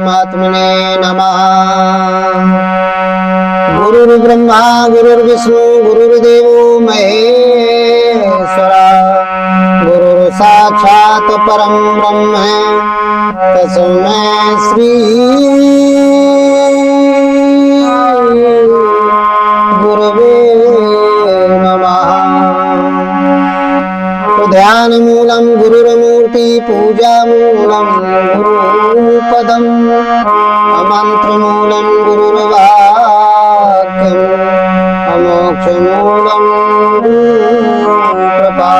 परमात्मने नमः। गुरुर्ब्रह्मा गुरुर्विष्णु गुरुर्देवो महेश्वरा, गुरुर् साक्षात् परं ब्रह्म तस्मै श्री गुरवे नमः। ध्यान मूलम गुरुर्मूर्ति पूजा मूलम गुरुपदम, मंत्र मूलम गुरुर्वाक्यम, मोक्ष मूलम गुरुकृपा।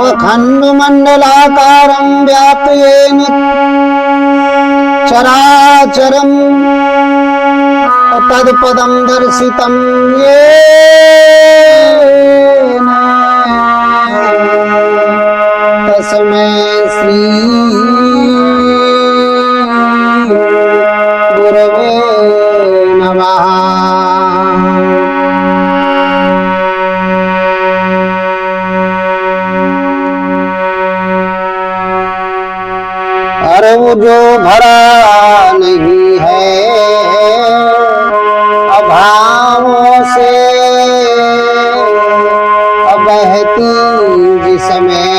अखंड मंडलाकारं व्याप्त येन चराचरं तत्पदं दर्शितं येन तस्मै श्री गुरवे नमः। अरे वो जो भरा नहीं है अभावों से, बहती जिसमें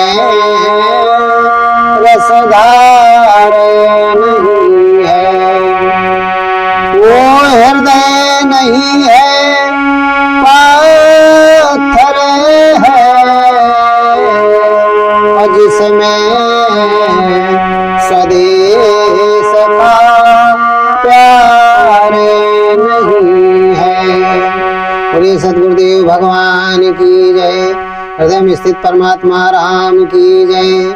रसधार नहीं है, वो हृदय नहीं है पत्थर है, और जिसमें स्वदेश का प्यार नहीं है। बोलिए सद्गुरुदेव भगवान की जय, हृदय में स्थित परमात्मा राम की जय,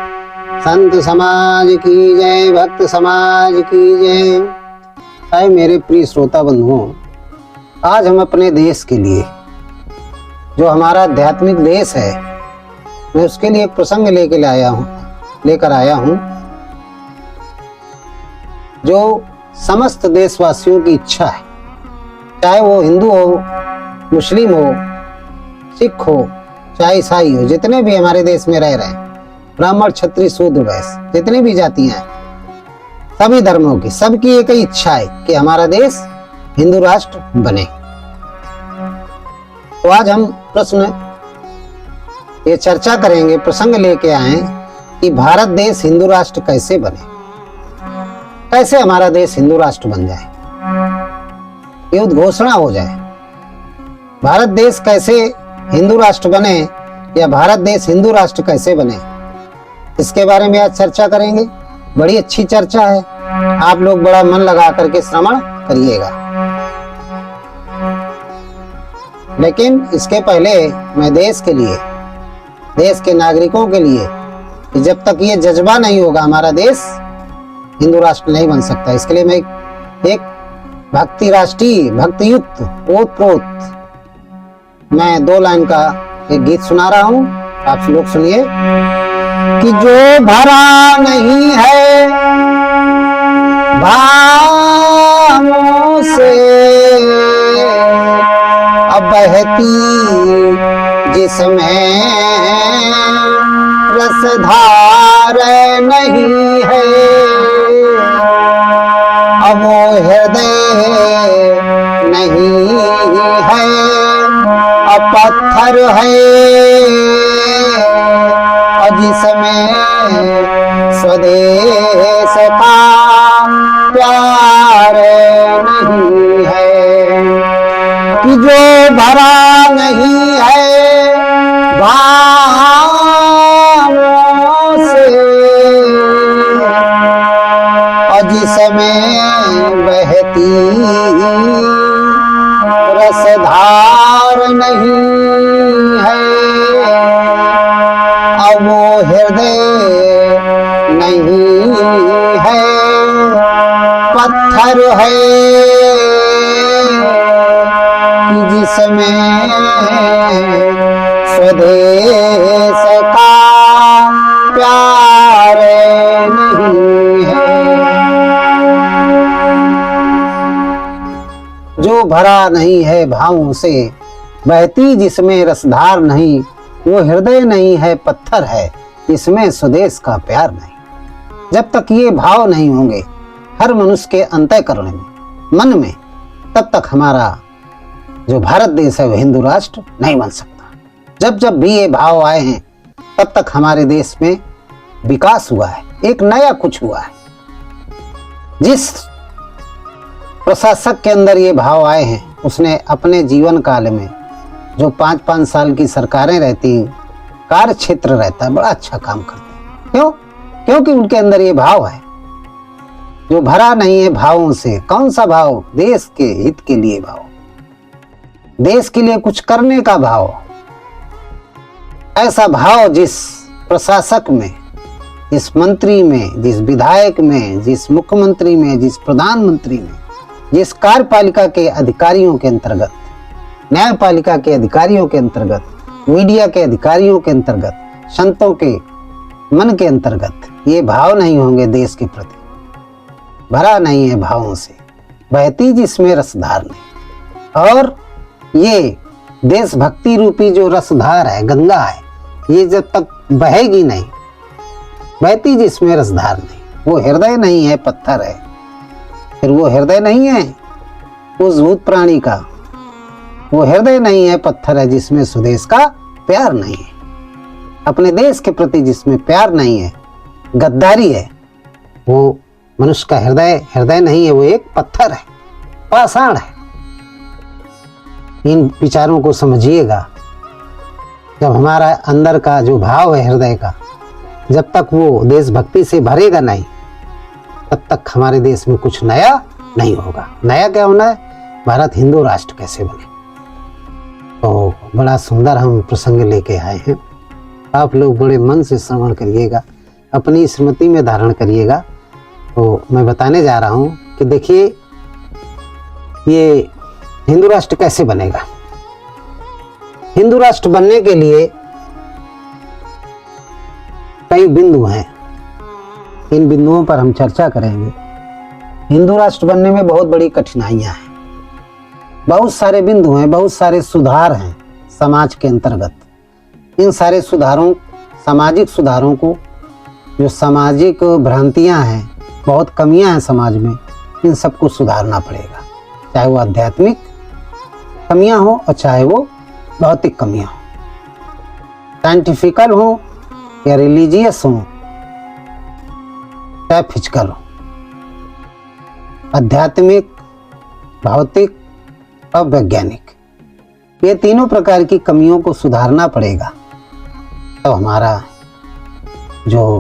संत समाज की जय, भक्त समाज की जय। आए मेरे प्रिय श्रोता बंधुओं, आज हम अपने देश के लिए, जो हमारा आध्यात्मिक देश है, मैं उसके लिए एक प्रसंग लेकर आया हूँ जो समस्त देशवासियों की इच्छा है, चाहे वो हिंदू हो, मुस्लिम हो, सिख हो, चाहे ईसाई हो, जितने भी हमारे देश में रह रहे हैं, ब्राह्मण क्षत्रिय शूद्र वैश्य, जितनी भी जातियां हैं, सभी धर्मों की, सबकी एक ही इच्छा है कि हमारा देश हिंदू राष्ट्र बने। तो आज हम ये चर्चा करेंगे, प्रसंग लेके आए कि भारत देश हिंदू राष्ट्र कैसे बने, कैसे हमारा देश हिंदू राष्ट्र बन जाए, ये उद्घोषणा हो जाए। भारत देश कैसे हिंदू राष्ट्र बने, या भारत देश हिंदू राष्ट्र कैसे बने, इसके बारे में आज चर्चा करेंगे। बड़ी अच्छी चर्चा है, आप लोग बड़ा मन लगा करके श्रवण करिएगा। लेकिन इसके पहले मैं देश के लिए, देश के नागरिकों के लिए, कि जब तक ये जज्बा नहीं होगा, हमारा देश हिंदू राष्ट्र नहीं बन सकता। इसके लिए मैं एक भक्ति राष्ट्रीय भक्ति युक्त ओतप्रोत मैं 2 लाइन का एक गीत सुना रहा हूं, आप लोग सुनिए। कि जो भरा नहीं है भावों से, अब बहती जिसमें रसधार नहीं है, अब वो हृदय नहीं है, अब पत्थर है, और जिसमें स्वदेश का प्यार नहीं है। कि जो भरा नहीं है भावों से, और जिसमें बहती रसधार नहीं है, अब वो हृदय नहीं है पत्थर है, कि जिसमें स्वदेश का प्यार नहीं है। जो भरा नहीं है भावों से, बहती जिसमें रसधार नहीं, वो हृदय नहीं है पत्थर है, इसमें स्वदेश का प्यार नहीं। जब तक ये भाव नहीं होंगे हर मनुष्य के अंतःकरण में, मन में, तब तक हमारा जो भारत देश है वह हिंदू राष्ट्र नहीं बन सकता। जब जब भी ये भाव आए हैं तब तक हमारे देश में विकास हुआ है, एक नया कुछ हुआ है। जिस प्रशासक के अंदर ये भाव आए हैं उसने अपने जीवन काल में जो 5-5 साल की सरकारें रहती, कार्य क्षेत्र रहता है, बड़ा अच्छा काम करते हैं। क्यों? क्योंकि उनके अंदर ये भाव है जो भरा नहीं है भावों से। कौन सा भाव? देश के हित के लिए भाव, देश के लिए कुछ करने का भाव। ऐसा भाव जिस प्रशासक में, जिस मंत्री में, जिस विधायक में, जिस मुख्यमंत्री में, जिस प्रधानमंत्री में, जिस कार्यपालिका के अधिकारियों के अंतर्गत, न्यायपालिका के अधिकारियों के अंतर्गत, मीडिया के अधिकारियों के अंतर्गत, संतों के मन के अंतर्गत ये भाव नहीं होंगे देश के प्रति, भरा नहीं है भावों से, बहती जिसमें रसधार नहीं। और ये देशभक्ति रूपी जो रसधार है, गंगा है, ये जब तक बहेगी नहीं, बहती जिसमें रसधार नहीं, वो हृदय नहीं है पत्थर है। फिर वो हृदय नहीं है उस भूत प्राणी का, वो हृदय नहीं है पत्थर है जिसमें स्वदेश का प्यार नहीं है, अपने देश के प्रति जिसमें प्यार नहीं है, गद्दारी है, वो मनुष्य का हृदय नहीं है, वो एक पत्थर है, पाषाण है। इन विचारों को समझिएगा। जब हमारा अंदर का जो भाव है हृदय का, जब तक वो देशभक्ति से भरेगा नहीं, तब तक हमारे देश में कुछ नया नहीं होगा। नया क्या होना है? भारत हिंदू राष्ट्र कैसे बने। तो बड़ा सुंदर हम प्रसंग लेके आए हैं। आप लोग बड़े मन से श्रवण करिएगा, अपनी स्मृति में धारण करिएगा। तो मैं बताने जा रहा हूँ कि देखिए ये हिंदू राष्ट्र कैसे बनेगा। हिंदू राष्ट्र बनने के लिए कई बिंदु हैं, इन बिंदुओं पर हम चर्चा करेंगे। हिंदू राष्ट्र बनने में बहुत बड़ी कठिनाइयां हैं, बहुत सारे बिंदु हैं, बहुत सारे सुधार हैं समाज के अंतर्गत। इन सारे सुधारों, सामाजिक सुधारों को, जो सामाजिक भ्रांतियां हैं, बहुत कमियां हैं समाज में, इन सबको सुधारना पड़ेगा। चाहे वो आध्यात्मिक कमियां हो और चाहे वो भौतिक कमियां हो, साइंटिफिकल हो या रिलीजियस हो, चाहे फिजिकल हो, आध्यात्मिक, भौतिक और वैज्ञानिक, ये तीनों प्रकार की कमियों को सुधारना पड़ेगा। तो हमारा जो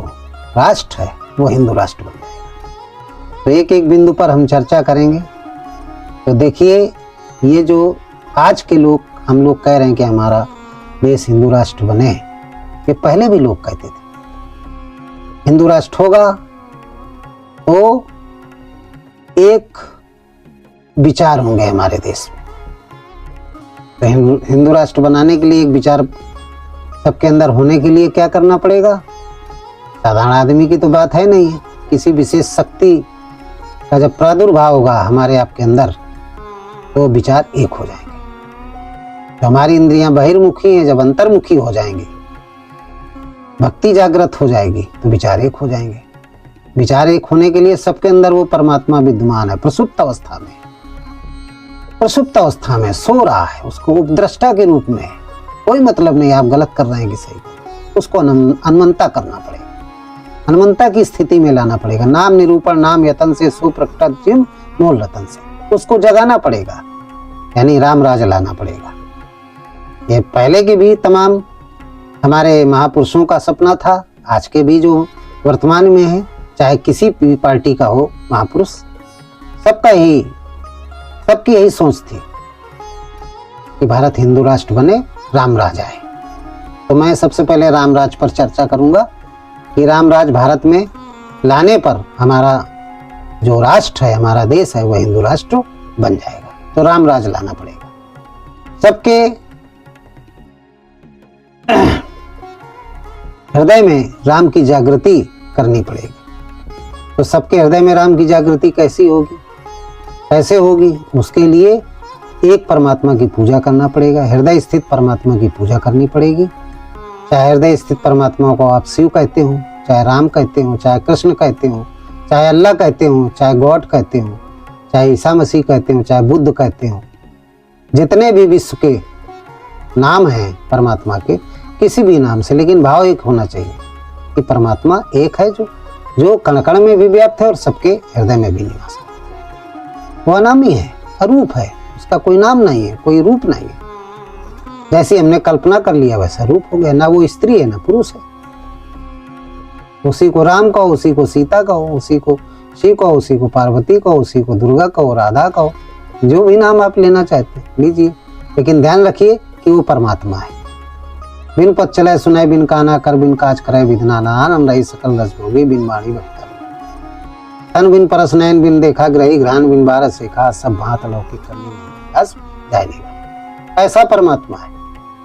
राष्ट्र है वो हिंदू राष्ट्र बन जाएगा। तो एक एक बिंदु पर हम चर्चा करेंगे। तो देखिए, ये जो आज के लोग, हम लोग कह रहे हैं कि हमारा देश हिंदू राष्ट्र बने, ये पहले भी लोग कहते थे हिंदू राष्ट्र होगा तो एक विचार होंगे हमारे देश में। तो हिंदू राष्ट्र बनाने के लिए एक विचार सबके अंदर होने के लिए क्या करना पड़ेगा? साधारण आदमी की तो बात है नहीं है, किसी विशेष शक्ति का जब प्रादुर्भाव होगा हमारे आपके अंदर तो विचार एक हो जाएंगे। तो हमारी इंद्रियां बहिर्मुखी हैं, जब अंतर्मुखी हो जाएंगी, भक्ति जागृत हो जाएगी तो विचार एक हो जाएंगे। विचार एक होने के लिए सबके अंदर वो परमात्मा विद्यमान है, प्रसुप्त अवस्था में, प्रसुप्त अवस्था में सो रहा है, उसको उपद्रष्टा के रूप में। कोई मतलब नहीं आप गलत कर रहे हैं कि सही, उसको अनमनता करना पड़ेगा, अनमनता की स्थिति में लाना पड़ेगा। नाम निरूपण नाम यतन से सुप्रकट जिम मूल रतन से उसको जगाना पड़ेगा, यानी राम राज लाना पड़ेगा। ये पहले के भी तमाम हमारे महापुरुषों का सपना था, आज के भी जो वर्तमान में है, चाहे किसी भी पार्टी का हो महापुरुष, सबकी यही सोच थी कि भारत हिंदू राष्ट्र बने, राम राज आए। तो मैं सबसे पहले राम राज पर चर्चा करूंगा कि राम राज भारत में लाने पर हमारा जो राष्ट्र है, हमारा देश है, वह हिंदू राष्ट्र बन जाएगा। तो राम राज लाना पड़ेगा, सबके हृदय में राम की जागृति करनी पड़ेगी। तो सबके हृदय में राम की जागृति कैसी होगी, कैसे होगी? उसके लिए एक परमात्मा की पूजा करना पड़ेगा, हृदय स्थित परमात्मा की पूजा करनी पड़ेगी। चाहे हृदय स्थित परमात्मा को आप शिव कहते हो, चाहे राम कहते हो, चाहे कृष्ण कहते हो, चाहे अल्लाह कहते हो, चाहे गॉड कहते हो, चाहे ईसा मसीह कहते हो, चाहे बुद्ध कहते हो, जितने भी विश्व के नाम हैं परमात्मा के, किसी भी नाम से, लेकिन भाव एक होना चाहिए कि परमात्मा एक है, जो कण कण में भी व्याप्त है और सबके हृदय में भी निवास है। वह नाम ही है, अरूप है, उसका कोई नाम नहीं है, कोई रूप नहीं है। जैसी हमने कल्पना कर लिया वैसा रूप हो गया, ना वो स्त्री है ना पुरुष है। उसी को राम कहो, उसी को सीता कहो, उसी को शिव कहो, उसी को पार्वती कहो, उसी को दुर्गा कहो, राधा कहो, जो भी नाम आप लेना चाहते हैं लीजिए, लेकिन ध्यान रखिए कि वो परमात्मा है। बिन पद चले सुनाए, बिन काना कर, बिन काज करे विधना नान, हम रही सकल रस भोगी, बिन बाणी बख्तर तन, बिन परस नयन, बिन देखा ग्रही घ्राण, बिन बारह सेखा, सब भांत लौकिक करनी बस जाए नहीं। ऐसा परमात्मा है।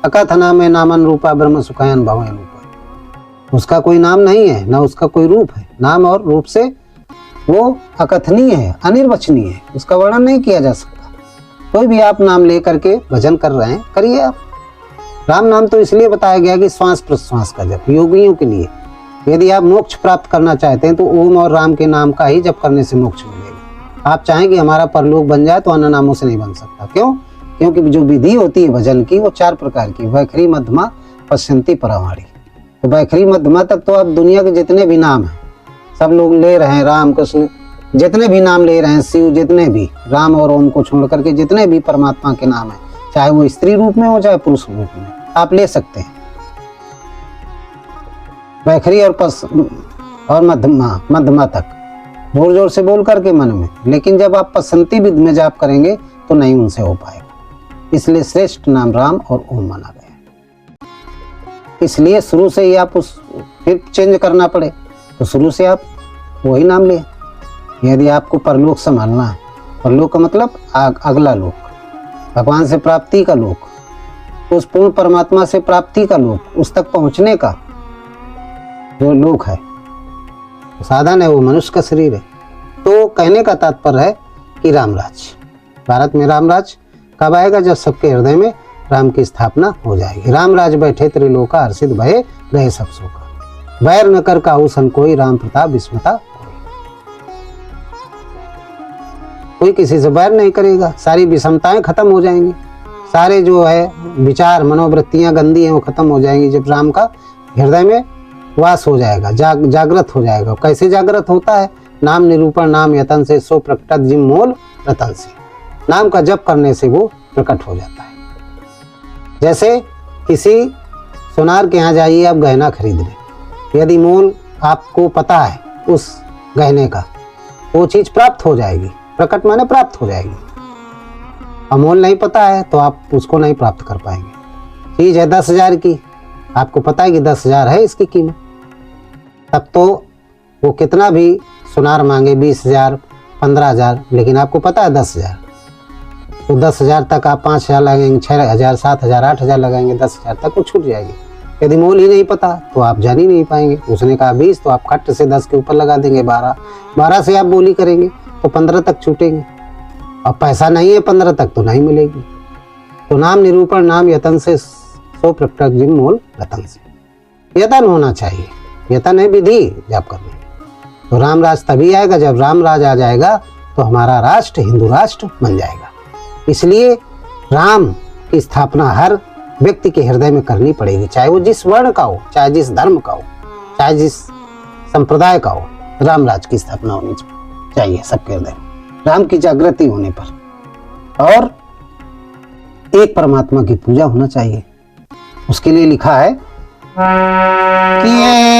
अकथना में नामन रूपा ब्रह्म सुखायन भवन रूपा, उसका कोई नाम नहीं है, ना उसका कोई रूप है। नाम और रूप से वो अकथनीय है, अनिर्वचनीय है, उसका वर्णन नहीं किया जा सकता। कोई भी आप नाम लेकर के भजन कर रहे हैं, करिए आप। राम नाम तो इसलिए बताया गया कि श्वास प्रश्वास का जप, योगियों के लिए। यदि आप मोक्ष प्राप्त करना चाहते हैं तो ओम और राम के नाम का ही जप करने से मोक्ष मिलेगा। आप चाहें कि हमारा परलोक बन जाए तो अन्य नामों से नहीं बन सकता। क्यों? क्योंकि जो विधि होती है भजन की वो 4 प्रकार की, वैखरी मध्यमा पश्यंती परावाणी। तो वैखरी मध्यमा तक तो अब दुनिया के जितने भी नाम हैं सब लोग ले रहे हैं, राम कृष्ण जितने भी नाम ले रहे हैं, शिव जितने भी, राम और ओम को छोड़ करके जितने भी परमात्मा के नाम हैं, चाहे वो स्त्री रूप में हो चाहे पुरुष रूप में, आप ले सकते हैं। वैखरी और मध्यमा तक जोर जोर से बोल करके मन में, लेकिन जब आप पसंती विधि में जाप करेंगे तो नहीं उनसे हो पाएगा। इसलिए श्रेष्ठ नाम राम और ओम माना गया है। इसलिए शुरू से ही आप फिर चेंज करना पड़े तो शुरू से आप वही नाम ले। यदि आपको परलोक संभालना है, परलोक का मतलब अगला लोक, भगवान से प्राप्ति का लोक, उस पूर्ण परमात्मा से प्राप्ति का लोक, उस तक पहुंचने का जो लोक है, साधन है, वो मनुष्य का शरीर है। तो कहने का तात्पर्य है कि रामराज, भारत में रामराज कब आएगा? जब सबके हृदय में राम की स्थापना हो जाएगी। रामराज बैठे त्रिलोका, हर्षित भये रहे सब शोका, वैर न कर काहू सन कोई, राम प्रताप विस्मता कोई किसी से बैर नहीं करेगा। सारी विषमताएं खत्म हो जाएंगी, सारे जो है विचार मनोवृत्तियां गंदी हैं वो खत्म हो जाएंगी जब राम का हृदय में वास हो जाएगा, जागृत हो जाएगा। कैसे जागृत होता है? नाम निरूपण नाम यतन से, सो प्रकटत जिम मोल रतन से। नाम का जप करने से वो प्रकट हो जाता है। जैसे किसी सुनार के यहाँ जाइए, आप गहना खरीद लें, यदि मोल आपको पता है उस गहने का, वो चीज प्राप्त हो जाएगी। प्रकट माने प्राप्त हो जाएगी। अमोल नहीं पता है तो आप उसको नहीं प्राप्त कर पाएंगे। चीज है 10,000 की, आपको पता है कि 10,000 है इसकी कीमत, तब तो वो कितना भी सुनार मांगे 20,000 15,000, लेकिन आपको पता है 10,000, तो 10,000 तक आप 5,000 लगाएंगे, 6,000 7,000 8,000 लगाएंगे, 10,000 तक वो छूट जाएगी। यदि मोल ही नहीं पता तो आप जान ही नहीं पाएंगे। उसने कहा 20 तो आप खट से 10 के ऊपर लगा देंगे, 12 से आप बोली करेंगे तो 15 तक छूटेंगे। अब पैसा नहीं है 15 तक तो नहीं मिलेगी। तो नाम निरूपण नाम यतन से, सो प्रकट जिम मोल रतन से। यतन होना चाहिए, यतन है विधि जाप करने। तो रामराज तभी आएगा जब रामराज आ जाएगा तो हमारा राष्ट्र हिंदू राष्ट्र बन जाएगा। इसलिए राम की स्थापना हर व्यक्ति के हृदय में करनी पड़ेगी, चाहे वो जिस वर्ण का हो, चाहे जिस धर्म का हो, चाहे जिस संप्रदाय का हो। रामराज की स्थापना होनी चाहिए सबके हृदय में, राम की जागृति होने पर। और एक परमात्मा की पूजा होना चाहिए। उसके लिए लिखा है कि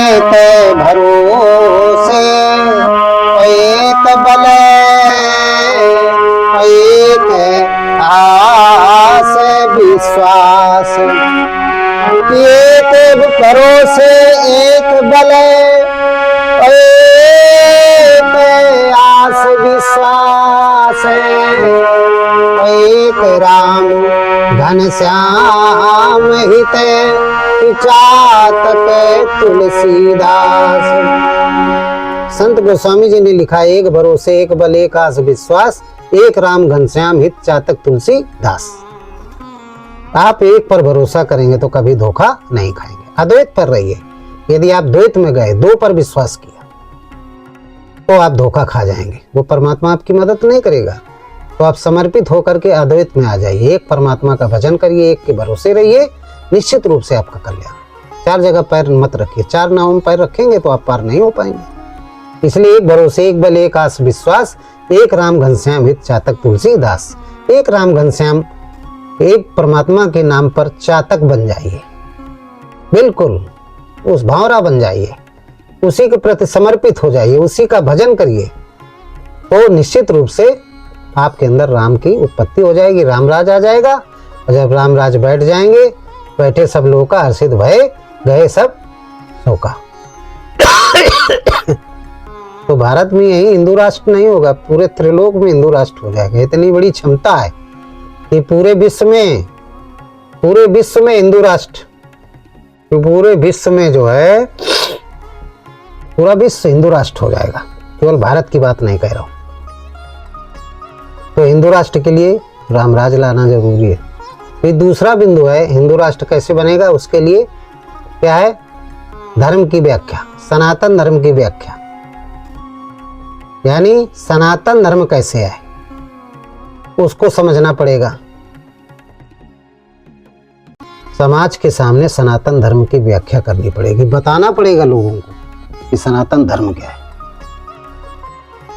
एक भरोसे एक बल एक आस विश्वास, एक भरोसे एक बल एक आस विश्वास, एक राम घनश्याम हित चातक तुलसीदास। संत गोस्वामी जी ने लिखा, एक भरोसे एक बल एक आस विश्वास, एक राम घनश्याम हित चातक तुलसी दास। आप एक पर भरोसा करेंगे तो कभी धोखा नहीं खाएंगे। अद्वैत पर रहिए। यदि आप द्वैत में गए, दो पर विश्वास किया, तो आप धोखा खा जाएंगे। वो परमात्मा आपकी मदद नहीं करेगा। तो आप समर्पित होकर के अद्वैत में आ जाइए। एक परमात्मा का भजन करिए, एक के भरोसे रहिए, निश्चित रूप से आपका कल्याण। चार जगह पैर मत रखिए। चार नावों में पैर रखेंगे तो आप पार नहीं हो पाएंगे। इसलिए एक भरोसे, एक बल, एक आस विश्वास, एक राम घनश्याम हित चातक तुलसी दास। एक राम घनश्याम, एक परमात्मा के नाम पर चातक बन जाइए, बिल्कुल उस भावरा बन जाइए, उसी के प्रति समर्पित हो जाइए, उसी का भजन करिए, तो निश्चित रूप से आपके अंदर राम की उत्पत्ति हो जाएगी, रामराज आ जाएगा। और जब रामराज बैठ जाएंगे, बैठे सब लोगों का हर्षित भय, गए सब शोका। तो भारत में यही हिंदू राष्ट्र नहीं होगा, पूरे त्रिलोक में हिंदू राष्ट्र हो जाएगा। इतनी बड़ी क्षमता है कि पूरे विश्व में हिंदू राष्ट्र, पूरे विश्व में जो है पूरा विश्व हिंदू राष्ट्र हो जाएगा। केवल भारत की बात नहीं कह रहा हूं। तो हिंदू राष्ट्र के लिए रामराज लाना जरूरी है। फिर दूसरा बिंदु है, हिंदू राष्ट्र कैसे बनेगा, उसके लिए क्या है, धर्म की व्याख्या, सनातन धर्म की व्याख्या। यानी सनातन धर्म कैसे है उसको समझना पड़ेगा। समाज के सामने सनातन धर्म की व्याख्या करनी पड़ेगी, बताना पड़ेगा लोगों को कि सनातन धर्म क्या है।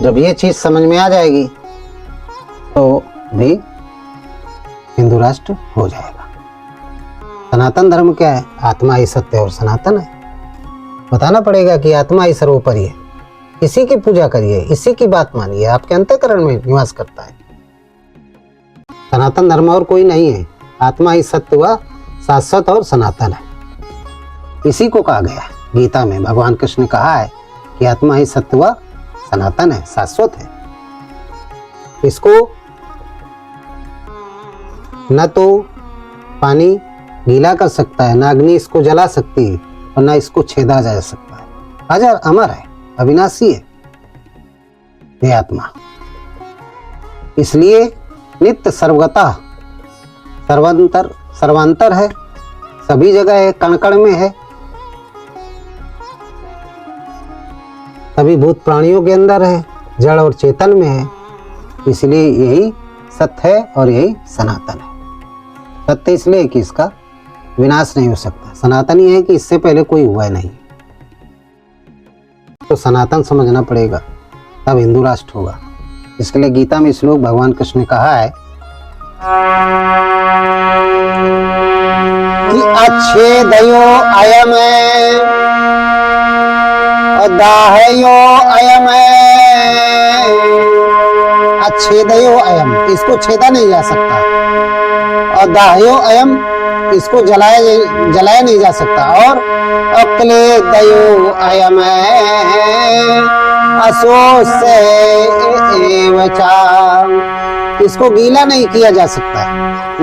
जब ये चीज समझ में आ जाएगी तो भी हिंदू राष्ट्र हो जाएगा। सनातन धर्म क्या है, आत्मा ही सत्य और सनातन है। बताना पड़ेगा कि आत्मा ही सर्वोपरि है, इसी की पूजा करिए, इसी की बात मानिए, आपके अंतःकरण में निवास करता है। सनातन धर्म और कोई नहीं है, आत्मा ही सत्य व शाश्वत और सनातन है। इसी को कहा गया गीता में, भगवान कृष्ण ने कहा है कि आत्मा ही सत्य व सनातन है, शाश्वत है। इसको न तो पानी गीला कर सकता है, न अग्नि इसको जला सकती है, और न इसको छेदा जा सकता है। अजर अमर है, अविनाशी है ये आत्मा। इसलिए नित्य सर्वगता, सर्वांतर है, सभी जगह है, कण कण में है, सभी भूत प्राणियों के अंदर है, जड़ और चेतन में है। इसलिए यही सत्य है और यही सनातन है। सत्य इसलिए कि इसका विनाश नहीं हो सकता, सनातन ही है कि इससे पहले कोई हुआ नहीं। तो सनातन समझना पड़ेगा, तब हिंदू राष्ट्र होगा। इसके लिए गीता में श्लोक भगवान कृष्ण ने कहा है कि अच्छेदयो अयम दाहयो अयम, अच्छेदयो अयम, इसको छेदा नहीं जा सकता, और दाहयो अयम, इसको जलाया नहीं जा सकता, और अक्लेदयो अयम असोस्य एवचा, इसको गीला नहीं किया जा सकता,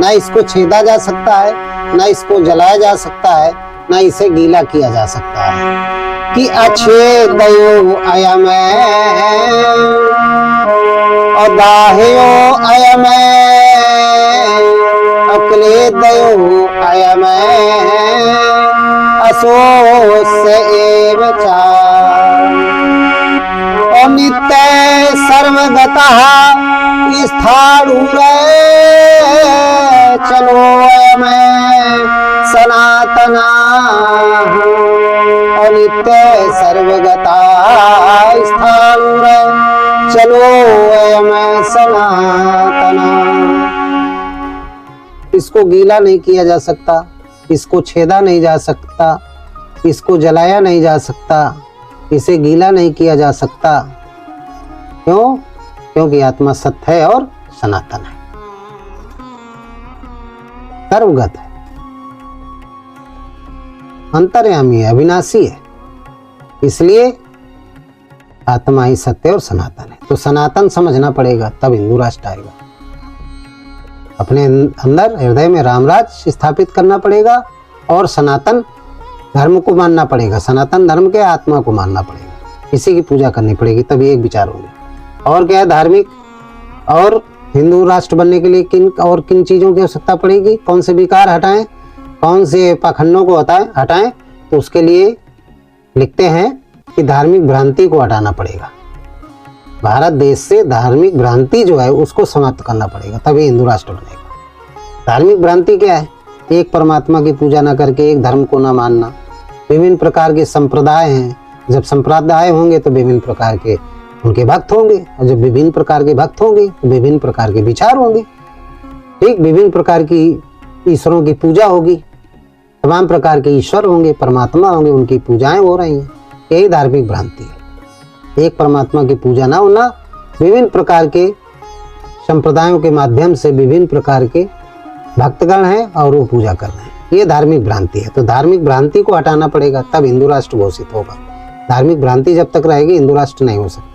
ना इसको छेदा जा सकता है, ना इसको जलाया जा सकता है, ना इसे गीला किया जा सकता है। कि अच्छेदयो अयम और दाहयो अयम अक्लेदयो अयम असोस्य एवचा, और नित्य सर्वगतः स्थाणुरे चलो अयम सनातना, और नित्य सर्वगता स्थाणुरे चलो अयम सनातना। इसको गीला नहीं किया जा सकता, इसको छेदा नहीं जा सकता, इसको जलाया नहीं जा सकता, इसे गीला नहीं किया जा सकता। क्यों? क्योंकि आत्मा सत्य है और सनातन है, सर्वगत है, अंतर्यामी है, अविनाशी है। इसलिए आत्मा ही सत्य और सनातन है। तो सनातन समझना पड़ेगा, तब हिंदू राष्ट्र आएगा। अपने अंदर हृदय में रामराज स्थापित करना पड़ेगा और सनातन धर्म को मानना पड़ेगा। सनातन धर्म के आत्मा को मानना पड़ेगा, इसी की पूजा करनी पड़ेगी, तभी एक विचार होंगे। और क्या है, धार्मिक और हिंदू राष्ट्र बनने के लिए किन चीज़ों की आवश्यकता पड़ेगी, कौन से विकार हटाएं, कौन से पाखंडों को हटाएं, तो उसके लिए लिखते हैं कि धार्मिक भ्रांति को हटाना पड़ेगा। भारत देश से धार्मिक भ्रांति जो है उसको समाप्त करना पड़ेगा, तभी हिंदू राष्ट्र बनेगा। धार्मिक भ्रांति क्या है? एक परमात्मा की पूजा ना करके एक धर्म को ना मानना। विभिन्न प्रकार के संप्रदाय हैं, जब संप्रदाय होंगे तो विभिन्न प्रकार के उनके भक्त होंगे, और जब विभिन्न प्रकार के भक्त होंगे तो विभिन्न प्रकार के विचार होंगे। ठीक, विभिन्न प्रकार की ईश्वरों की पूजा होगी, तमाम प्रकार के ईश्वर होंगे, परमात्मा होंगे, उनकी पूजाएं हो रही हैं। यही धार्मिक भ्रांति है। एक परमात्मा की पूजा ना होना, विभिन्न प्रकार के संप्रदायों के माध्यम से विभिन्न प्रकार के भक्तगण हैं और वो पूजा कर रहे हैं, ये धार्मिक भ्रांति है। तो धार्मिक भ्रांति को हटाना पड़ेगा, तब हिंदू राष्ट्र घोषित होगा। धार्मिक भ्रांति जब तक रहेगी हिंदू राष्ट्र नहीं हो सकता।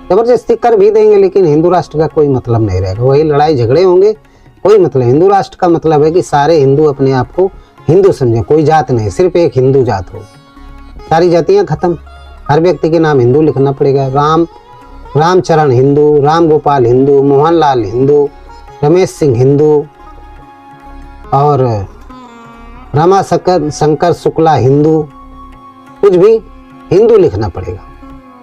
जबरदस्ती कर भी देंगे लेकिन हिंदू राष्ट्र का कोई मतलब नहीं रहेगा, वही लड़ाई झगड़े होंगे, कोई मतलब। हिंदू राष्ट्र का मतलब है कि सारे हिंदू अपने आप को हिंदू समझे, कोई जात नहीं, सिर्फ एक हिंदू जात हो। सारी जातियां खत्म, हर व्यक्ति के नाम हिंदू लिखना पड़ेगा। रामचरण हिंदू, राम गोपाल हिंदू, मोहनलाल हिंदू, रमेश सिंह हिंदू और रमा शंकर शुक्ला हिंदू, कुछ भी हिंदू लिखना पड़ेगा।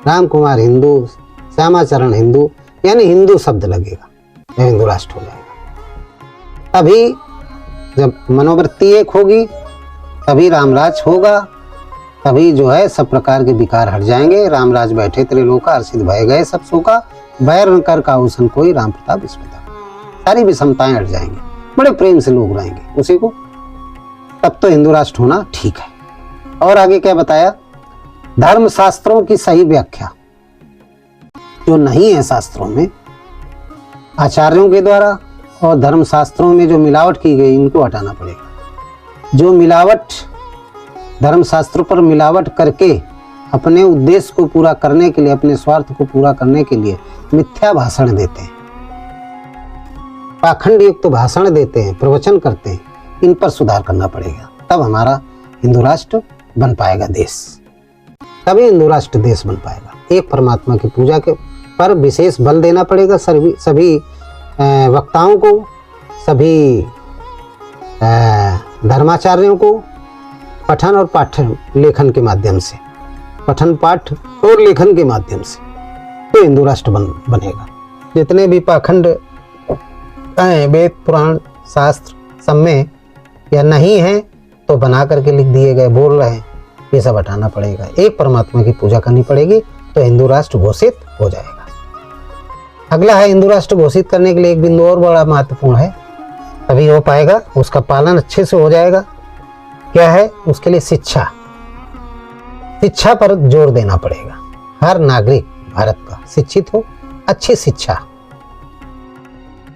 राम कुमार हिंदू, श्यामाचरण हिंदू, यानी हिंदू शब्द लगेगा, यह हिंदू राष्ट्र हो जाएगा। तभी जब मनोवृत्ति एक होगी तभी रामराज होगा, तभी जो है सब प्रकार के विकार हट जाएंगे। रामराज बैठे त्रिलोका, हर्षित भय गए सब शोका, बैर न कर काहुसन कोई, राम प्रताप विस्मृता। सारी विषमताएं हट जाएंगी, बड़े प्रेम से लोग रहेंगे उसी को, तब तो हिंदू राष्ट्र होना ठीक है। और आगे क्या बताया? धर्म शास्त्रों की सही व्याख्या जो नहीं है शास्त्रों में, आचार्यों के द्वारा, और धर्म शास्त्रों में जो मिलावट की गई इनको हटाना पड़ेगा। जो मिलावट, धर्म शास्त्रों पर मिलावट करके अपने उद्देश्य को पूरा करने के लिए, अपने स्वार्थ को पूरा करने के लिए मिथ्या भाषण देते हैं, पाखंड युक्त भाषण देते हैं, प्रवचन करते हैं, इन पर सुधार करना पड़ेगा। तब हमारा हिंदू राष्ट्र बन पाएगा देश, तभी हिंदू राष्ट्र देश बन पाएगा। एक परमात्मा की पूजा के पर विशेष बल देना पड़ेगा सभी वक्ताओं को, सभी धर्माचार्यों को, पठन और पाठ लेखन के माध्यम से, पठन पाठ और लेखन के माध्यम से, तो हिंदू राष्ट्र बनेगा। जितने भी पाखंड वेद पुराण शास्त्र सब में या नहीं है तो बना करके लिख दिए गए, बोल रहे हैं, ये सब हटाना पड़ेगा। एक परमात्मा की पूजा करनी पड़ेगी तो हिंदू राष्ट्र घोषित हो जाएगा। अगला है, हिंदू राष्ट्र घोषित करने के लिए एक बिंदु और बड़ा महत्वपूर्ण है, तभी हो पाएगा, उसका पालन अच्छे से हो जाएगा। क्या है? उसके लिए शिक्षा, शिक्षा पर जोर देना पड़ेगा। हर नागरिक भारत का शिक्षित हो, अच्छी शिक्षा,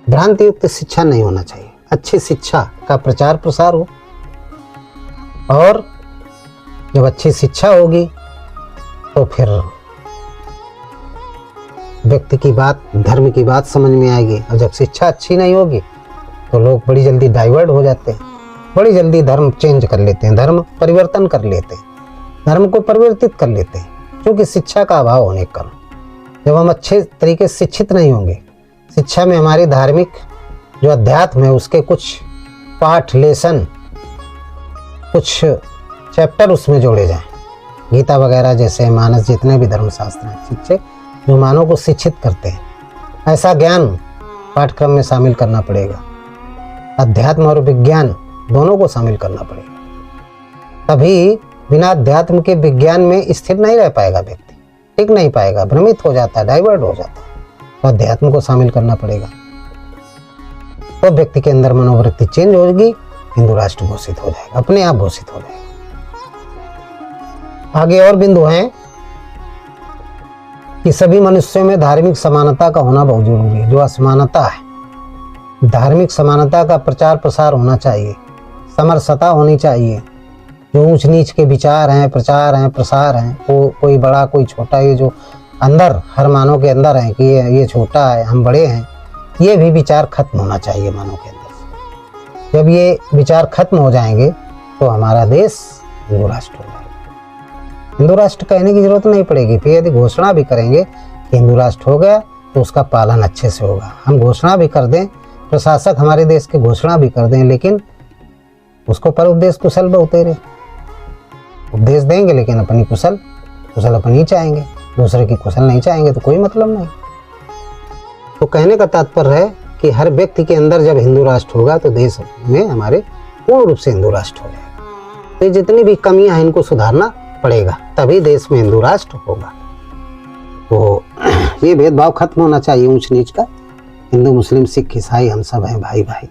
भ्रांति युक्त शिक्षा नहीं होना चाहिए, अच्छी शिक्षा का प्रचार प्रसार हो। और जब अच्छी शिक्षा होगी तो फिर व्यक्ति की बात, धर्म की बात समझ में आएगी। और जब शिक्षा अच्छी नहीं होगी तो लोग बड़ी जल्दी डाइवर्ट हो जाते हैं, बड़ी जल्दी धर्म चेंज कर लेते हैं, धर्म परिवर्तन कर लेते हैं, धर्म को परिवर्तित कर लेते हैं, क्योंकि शिक्षा का अभाव होने के कारण। जब हम अच्छे तरीके से शिक्षित नहीं होंगे, शिक्षा में हमारी धार्मिक जो अध्यात्म है उसके कुछ पाठ, लेसन, कुछ चैप्टर उसमें जोड़े जाएं, गीता वगैरह जैसे, मानस, जितने भी धर्मशास्त्र हैं, शिक्षक जो मानव को शिक्षित करते हैं, ऐसा ज्ञान पाठ्यक्रम में शामिल करना पड़ेगा। अध्यात्म और विज्ञान दोनों को शामिल करना पड़ेगा, तभी बिना अध्यात्म के विज्ञान में स्थिर नहीं रह पाएगा व्यक्ति, टिक नहीं पाएगा, भ्रमित हो जाता है, डाइवर्ट हो जाता है। तो अध्यात्म को शामिल करना पड़ेगा, तो व्यक्ति के अंदर मनोवृत्ति चेंज होगी, हिंदू राष्ट्र घोषित हो जाएगा, अपने आप घोषित हो जाएगा। आगे और बिंदु हैं कि सभी मनुष्यों में धार्मिक समानता का होना बहुत जरूरी है। जो असमानता है, धार्मिक समानता का प्रचार प्रसार होना चाहिए, समरसता होनी चाहिए। जो ऊंच नीच के विचार हैं, प्रचार हैं, प्रसार हैं, वो कोई बड़ा कोई छोटा, ये जो अंदर हर मानव के अंदर है कि ये छोटा है, हम बड़े हैं, ये भी विचार खत्म होना चाहिए मानव के अंदर से। जब ये विचार खत्म हो जाएंगे तो हमारा देश हिंदू राष्ट्र हो जाएगा। हिंदू राष्ट्र कहने की जरूरत नहीं पड़ेगी, फिर यदि घोषणा भी करेंगे कि हिंदू राष्ट्र हो गया तो उसका पालन अच्छे से होगा। हम घोषणा भी कर दें, प्रशासक हमारे देश के घोषणा भी कर दें, लेकिन उसको पर उपदेश कुशल बहुतेरे, उपदेश देंगे लेकिन अपनी कुशल अपनी चाहेंगे, दूसरे की कुशल नहीं चाहेंगे तो कोई मतलब नहीं। तो कहने का तात्पर्य है कि हर व्यक्ति के अंदर जब हिंदू राष्ट्र होगा तो देश में हमारे पूर्ण रूप से हिंदू राष्ट्र हो जाएगा। तो जितनी भी कमियां हैं इनको सुधारना पड़ेगा, तभी देश में हिंदू राष्ट्र होगा। तो ये भेदभाव खत्म होना चाहिए ऊंच नीच का, हिंदू मुस्लिम सिख ईसाई हम सब हैं भाई भाई,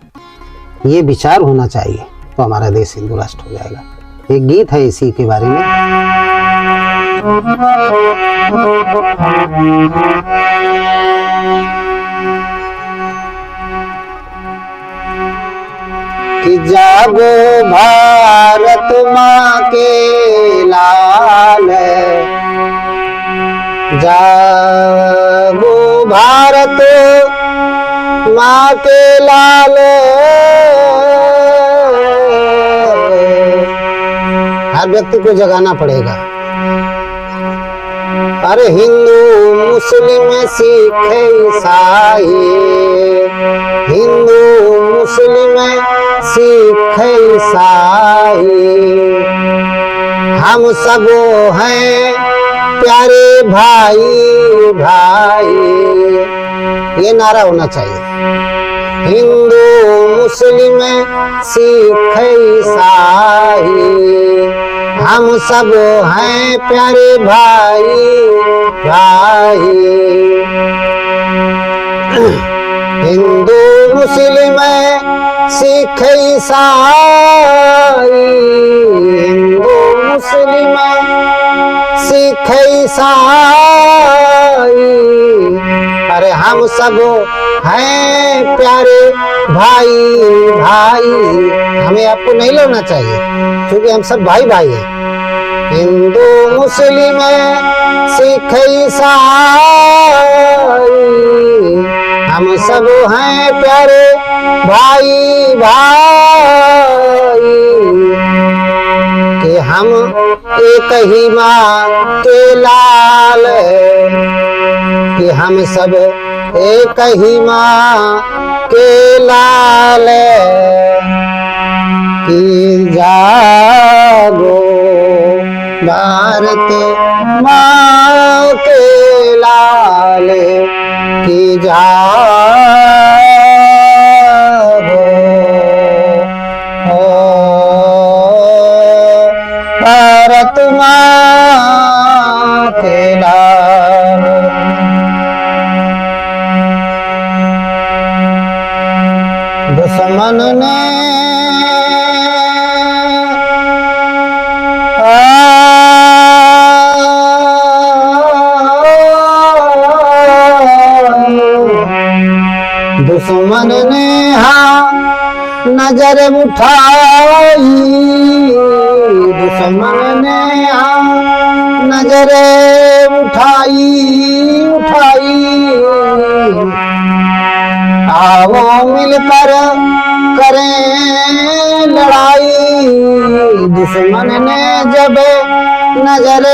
ये विचार होना चाहिए, तो हमारा देश हिंदू राष्ट्र हो जाएगा। एक गीत है इसी के बारे में, कि जागो भारत माँ के लाल, जागो भारत माँ के लाल, हर व्यक्ति को जगाना पड़ेगा। अरे हिंदू मुस्लिम सिख ईसाई, हिंदू मुस्लिम सिख ईसाई, हम सब हैं प्यारे भाई भाई, ये नारा होना चाहिए। हिंदू मुस्लिम सिख ईसाई, हम सब हैं प्यारे भाई भाई, हिंदू मुस्लिम सिख ईसाई, हिंदू मुस्लिम सिख ईसाई, अरे हम सब हैं प्यारे भाई भाई, हमें आपको नहीं लेना चाहिए क्योंकि हम सब भाई भाई हैं। हिंदू मुस्लिम सिख ईसाई, हम सब हैं प्यारे भाई भाई, कि हम एक ही माँ के लाल, कि हम सब एक ही माँ के लाल, कि जागो भारत माँ के लाल, कि जागो भारत माँ के लाल। दुश्मन ने दुश्मन ने हाँ नजर उठाई, दुश्मन ने हाँ नजर उठाई आओ मिलकर करें लड़ाई, दुश्मन ने जब नजर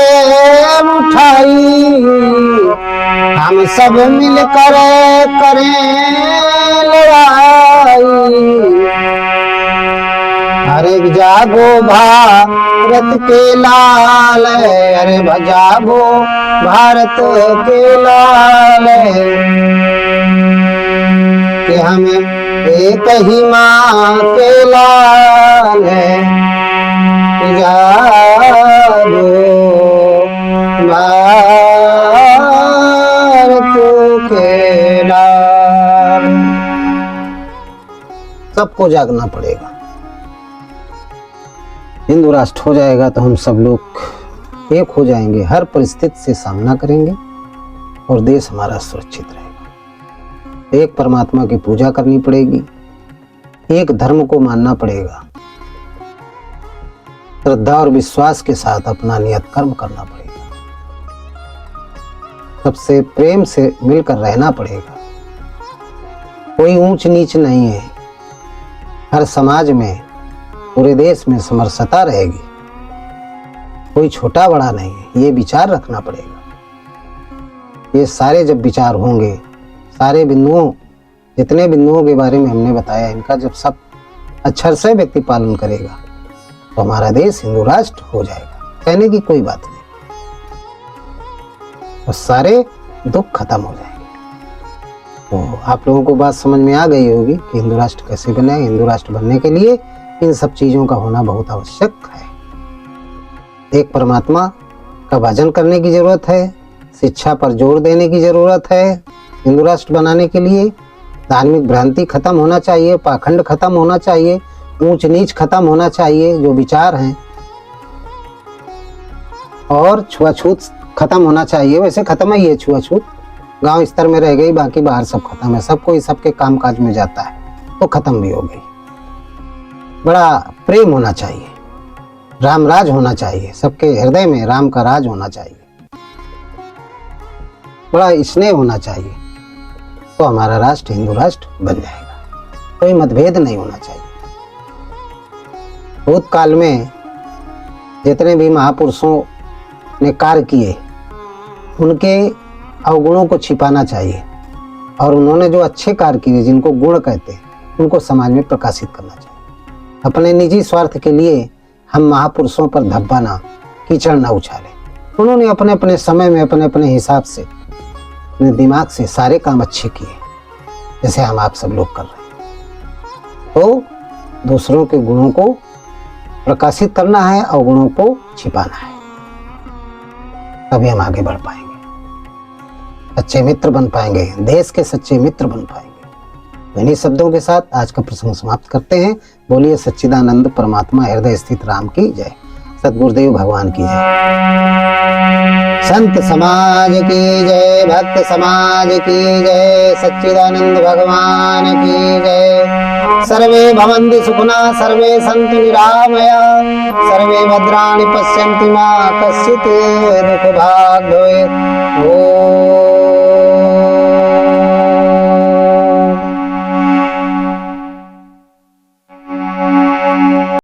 उठाई, हम सब मिलकर करें लड़ाई, अरे जागो भारत के लाल, अरे जागो भारत के लाल, कि हम एक ही माँ के लाल, जागो भारत के लाल। सबको जागना पड़ेगा। हिंदू राष्ट्र हो जाएगा तो हम सब लोग एक हो जाएंगे, हर परिस्थिति से सामना करेंगे और देश हमारा सुरक्षित रहेगा। एक परमात्मा की पूजा करनी पड़ेगी, एक धर्म को मानना पड़ेगा, श्रद्धा और विश्वास के साथ अपना नियत कर्म करना पड़ेगा, सबसे प्रेम से मिलकर रहना पड़ेगा। कोई ऊंच नीच नहीं है, हर समाज में पूरे देश में समरसता रहेगी, कोई छोटा बड़ा नहीं है, ये विचार रखना पड़ेगा। ये सारे जब विचार होंगे सारे बिंदुओं, जितने बिंदुओं के बारे में हमने बताया, इनका जब सब अक्षर से व्यक्ति पालन करेगा तो हमारा देश हिंदू राष्ट्र हो जाएगा। कहने की कोई बात नहीं, और सारे दुख खत्म हो जाएंगे। तो आप लोगों को बात समझ में आ गई होगी कि हिंदू राष्ट्र कैसे बने। हिंदू राष्ट्र बनने के लिए इन सब चीजों का होना बहुत आवश्यक है। एक परमात्मा का भजन करने की जरूरत है, शिक्षा पर जोर देने की जरूरत है। हिंदू राष्ट्र बनाने के लिए धार्मिक भ्रांति खत्म होना चाहिए, पाखंड खत्म होना चाहिए, ऊंच नीच खत्म होना चाहिए जो विचार हैं, और छुआछूत खत्म होना चाहिए। वैसे खत्म है ये छुआछूत, गांव स्तर में रह गई, बाकी बाहर सब खत्म है। सब कोई सबके काम काज में जाता है तो खत्म भी हो गई। बड़ा प्रेम होना चाहिए, राम राज होना चाहिए, सबके हृदय में राम का राज होना चाहिए, बड़ा स्नेह होना चाहिए, तो हमारा राष्ट्र हिंदू राष्ट्र बन जाएगा। कोई मतभेद नहीं होना चाहिए। भूतकाल में जितने भी महापुरुषों ने कार्य किए, उनके अवगुणों को छिपाना चाहिए, और उन्होंने जो अच्छे कार्य किए, जिनको गुण कहते हैं, उनको समाज में प्रकाशित करना चाहिए। अपने निजी स्वार्थ के लिए हम महापुरुषों पर धब्बा ना, कीचड़ ना उछाले। उन्होंने अपने अपने समय में अपने अपने हिसाब से, अपने दिमाग से सारे काम अच्छे किए, जैसे हम आप सब लोग कर रहे हैं। तो दूसरों के गुणों को प्रकाशित करना है, अवगुणों को छिपाना है, तभी हम आगे बढ़ पाएंगे, सच्चे मित्र बन पाएंगे, देश के सच्चे मित्र बन पाएंगे। इन्हीं शब्दों के साथ आज का प्रसंग समाप्त करते हैं। बोलिए सच्चिदानंद परमात्मा हृदय स्थित राम की जय, सद्गुरुदेव भगवान की जय, संत समाज की जय, भक्त समाज की जय, सच्चिदानंद भगवान की जय। सर्वे भवन्ति सुखिनः, सर्वे सन्तु निरामया, सर्वे भद्राणि पश्यन्ति मा कश्चित् दुःखभाग् भवेत्।